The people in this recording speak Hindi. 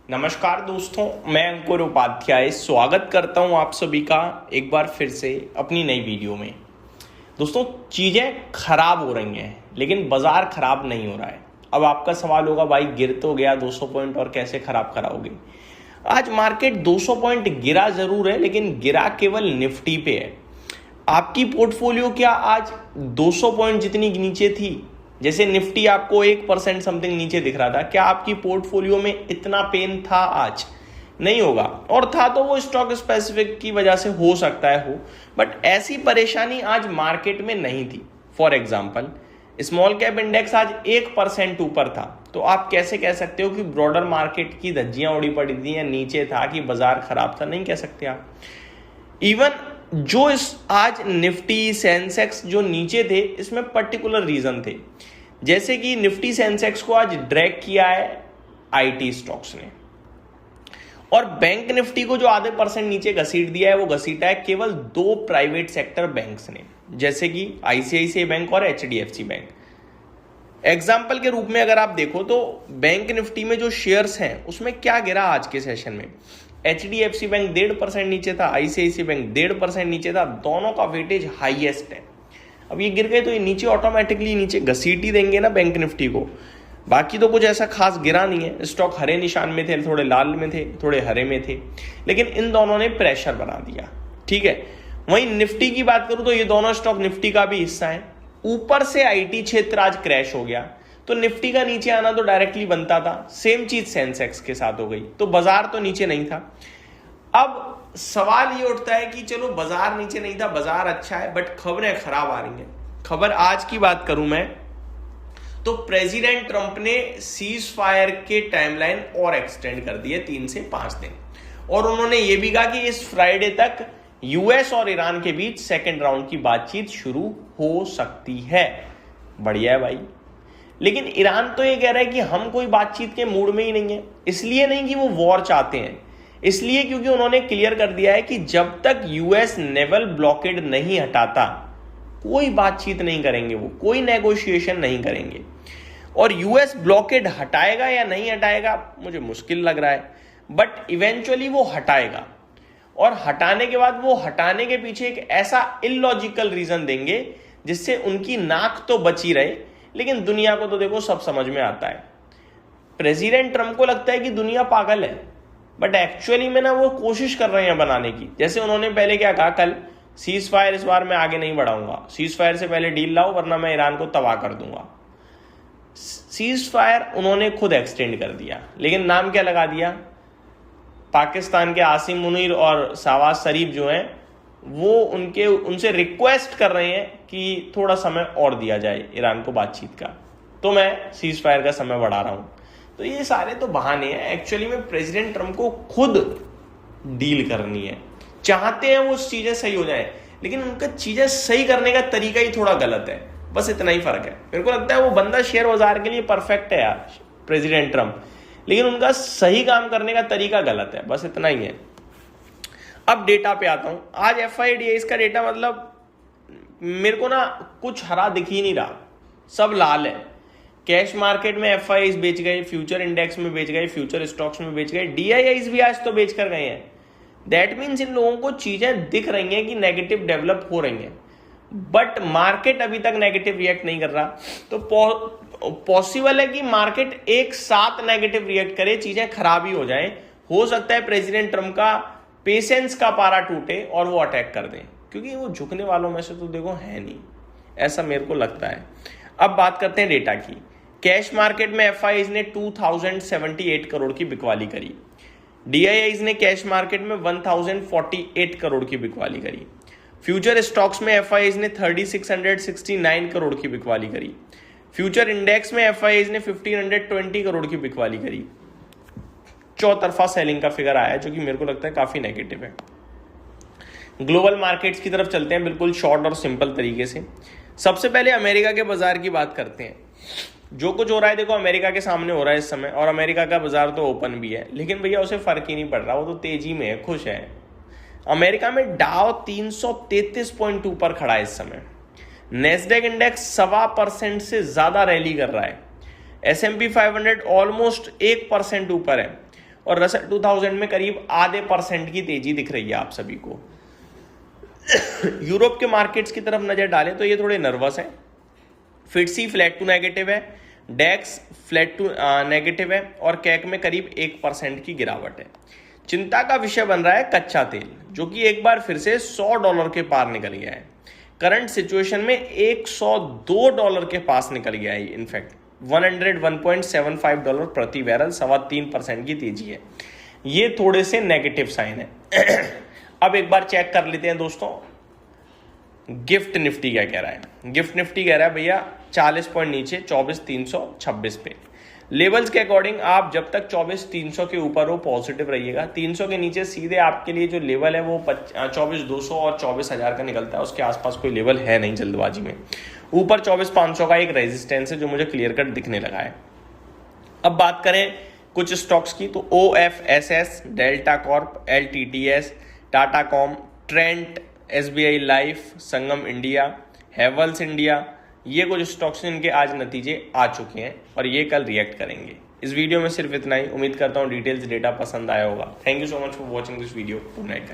नमस्कार दोस्तों, मैं अंकुर उपाध्याय स्वागत करता हूं आप सभी का एक बार फिर से अपनी नई वीडियो में। दोस्तों, चीज़ें खराब हो रही हैं लेकिन बाजार खराब नहीं हो रहा है। अब आपका सवाल होगा, भाई गिर तो गया 200 पॉइंट और कैसे खराब कराओगे। आज मार्केट 200 पॉइंट गिरा जरूर है लेकिन गिरा केवल निफ्टी पे है। आपकी पोर्टफोलियो क्या आज 200 पॉइंट जितनी नीचे थी? जैसे निफ्टी आपको 1% समथिंग नीचे दिख रहा था, क्या आपकी पोर्टफोलियो में इतना पेन था? आज नहीं होगा, और था तो वो स्टॉक स्पेसिफिक की वजह से हो सकता है हो, बट ऐसी परेशानी आज मार्केट में नहीं थी। For example, small cap index आज 1% ऊपर था, तो आप कैसे कह सकते हो कि ब्रॉडर मार्केट की धज्जियां उड़ी पड़ी थी या नीचे था कि बाजार खराब था? नहीं कह सकते आप। इवन जो इस आज निफ्टी सेंसेक्स जो नीचे थे, इसमें पर्टिकुलर रीजन थे। जैसे कि निफ्टी सेंसेक्स को आज ड्रैग किया है आईटी स्टॉक्स ने, और बैंक निफ्टी को जो आधे % नीचे घसीट दिया है वो घसीटा है केवल 2 प्राइवेट सेक्टर बैंक्स ने, जैसे कि आईसीआईसीआई बैंक और एचडीएफसी बैंक। एग्जाम्पल के रूप में अगर आप देखो तो बैंक निफ्टी में जो शेयर्स हैं उसमें क्या गिरा आज के सेशन में? एचडीएफसी बैंक 1.5% नीचे था, आईसीआईसीआई बैंक 1.5% नीचे था। दोनों का वेटेज हाईएस्ट है। अब ये गिर गए तो ये नीचे ऑटोमेटिकली नीचे घसीट ही देंगे ना बैंक निफ्टी को। बाकी तो कुछ ऐसा खास गिरा नहीं है। स्टॉक हरे निशान में थे, थोड़े लाल में थे, थोड़े हरे में थे, लेकिन इन दोनों ने प्रेशर बना दिया। ठीक है, वहीं निफ्टी की बात करूं तो ये दोनों स्टॉक निफ्टी का भी हिस्सा है। ऊपर से आईटी क्षेत्र आज क्रैश हो गया, तो निफ्टी का नीचे आना तो डायरेक्टली बनता था। सेम चीज सेंसेक्स के साथ हो गई, तो बाजार तो नीचे नहीं था। अब सवाल ये उठता है कि चलो बाजार नीचे नहीं था, बाजार अच्छा है, बट खबरें खराब आ रही हैं। खबर आज की बात करूं मैं तो प्रेसिडेंट ट्रंप ने सीज फायर के टाइमलाइन और एक्सटेंड कर दिए 3 से 5 दिन, और उन्होंने ये भी कहा कि इस फ्राइडे तक यूएस और ईरान के बीच सेकेंड राउंड की बातचीत शुरू हो सकती है। बढ़िया है भाई, लेकिन ईरान तो ये कह रहा है कि हम कोई बातचीत के मूड में ही नहीं है। इसलिए नहीं कि वो वॉर चाहते हैं, इसलिए क्योंकि उन्होंने क्लियर कर दिया है कि जब तक यूएस नेवल ब्लॉकेड नहीं हटाता कोई बातचीत नहीं करेंगे, वो कोई नेगोशिएशन नहीं करेंगे। और यूएस ब्लॉकेड हटाएगा या नहीं हटाएगा मुझे मुश्किल लग रहा है, बट इवेंचुअली वो हटाएगा, और हटाने के बाद वो हटाने के पीछे एक ऐसा इलॉजिकल रीजन देंगे जिससे उनकी नाक तो बची रहे, लेकिन दुनिया को तो देखो सब समझ में आता है। प्रेसिडेंट ट्रंप को लगता है कि दुनिया पागल है, बट एक्चुअली में ना वो कोशिश कर रहे हैं बनाने की। जैसे उन्होंने पहले क्या कहा, कल सीज फायर इस बार मैं आगे नहीं बढ़ाऊंगा, सीज फायर से पहले डील लाओ वरना मैं ईरान को तबाह कर दूंगा। सीज फायर उन्होंने खुद एक्सटेंड कर दिया, लेकिन नाम क्या लगा दिया? पाकिस्तान के आसिम मुनीर और शहबाज शरीफ जो हैं वो उनसे रिक्वेस्ट कर रहे हैं कि थोड़ा समय और दिया जाए ईरान को बातचीत का, तो मैं सीज फायर का समय बढ़ा रहा हूं। तो ये सारे तो बहाने हैं। एक्चुअली में प्रेसिडेंट ट्रंप को खुद डील करनी है, चाहते हैं वो चीजें सही हो जाए, लेकिन उनका चीजें सही करने का तरीका ही थोड़ा गलत है। बस इतना ही फर्क है। मेरे को लगता है वो बंदा शेयर बाजार के लिए परफेक्ट है यार, प्रेसिडेंट ट्रंप, लेकिन उनका सही काम करने का तरीका गलत है। बस इतना ही है। अब डेटा पे आता हूं। आज FIDIs का डेटा, मतलब मेरे को ना कुछ हरा दिख ही नहीं रहा, सब लाल है। कैश मार्केट में FIIs बेच गए, फ्यूचर इंडेक्स में बेच गए, फ्यूचर स्टॉक्स में बेच गए, DIIs भी आज तो बेच कर गए हैं। दैट मीन्स इन लोगों को चीजें दिख रही हैं कि नेगेटिव डेवलप हो रही हैं, बट मार्केट अभी तक नेगेटिव रिएक्ट नहीं कर रहा। तो पॉसिबल है कि मार्केट एक साथ नेगेटिव रिएक्ट करे, चीजें खराब ही हो जाएं। हो सकता है प्रेसिडेंट ट्रंप का पेशेंस का पारा टूटे और वो अटैक कर दें, क्योंकि वो झुकने वालों में से तो देखो है नहीं, ऐसा मेरे को लगता है। अब बात करते हैं डेटा की। कैश मार्केट में FIIs ने 2078 करोड़ की बिकवाली करी। DIIs ने कैश मार्केट में 1048 करोड़ की बिकवाली करी। फ्यूचर स्टॉक्स में FIIs ने 3669 करोड़ की बिकवाली करी। फ्यूचर इंडेक्स में FIIs ने 1520 करोड़ की बिकवाली करी। चौतरफा सेलिंग का फिगर आया है, जो कि मेरे को लगता है काफी नेगेटिव है। ग्लोबल मार्केट्स की तरफ चलते हैं बिल्कुल शॉर्ट और सिंपल तरीके से। सबसे पहले अमेरिका के बाजार की बात करते हैं। जो कुछ हो रहा है देखो अमेरिका के सामने हो रहा है इस समय, और अमेरिका का बाजार तो ओपन भी है, लेकिन भैया उसे फर्क ही नहीं पड़ रहा, वो तो तेजी में है, खुश है। अमेरिका में डाउ 333 पॉइंट ऊपर खड़ा है इस समय। नेस्डेक इंडेक्स 1.25% से ज्यादा रैली कर रहा है। S&P 500 ऑलमोस्ट 1% ऊपर है, और रसल 2000 में करीब आधे % की तेजी दिख रही है आप सभी को। यूरोप के मार्केट्स की तरफ नजर डालें तो ये थोड़े नर्वस हैं। फिट्सी फ्लैट टू नेगेटिव है, डेक्स फ्लैट टू नेगेटिव है और कैक में करीब 1% की गिरावट है। चिंता का विषय बन रहा है कच्चा तेल, जो कि एक बार फिर से $100 के पार निकल गया है। करंट सिचुएशन में $102 के पास निकल गया है। इनफैक्ट $101.75 प्रति बैरल, 3.25% की तेजी है। ये थोड़े से नेगेटिव साइन है। अब एक बार चेक कर लेते हैं दोस्तों, गिफ्ट निफ्टी क्या कह रहा है। गिफ्ट निफ्टी कह रहा है भैया 40 पॉइंट नीचे 24,326 पे। लेवल्स के अकॉर्डिंग आप जब तक 24,300 के ऊपर हो पॉजिटिव रहिएगा। 300 के नीचे सीधे आपके लिए जो लेवल है वो 24,200 और 24,000 का निकलता है, उसके आसपास कोई लेवल है नहीं जल्दबाजी में। ऊपर 24,500 का एक रेजिस्टेंस है जो मुझे क्लियर कट दिखने लगा है। अब बात करें कुछ स्टॉक्स की तो OFSS, Delta Corp, LTTS, Tata Comm, Trent, SBI Life, Sangam India, Havells India, ये कुछ स्टॉक्स इनके आज नतीजे आ चुके हैं और ये कल रिएक्ट करेंगे। इस वीडियो में सिर्फ इतना ही। उम्मीद करता हूँ डिटेल्स डेटा पसंद आया होगा। Thank you so much for watching this video. Good night guys.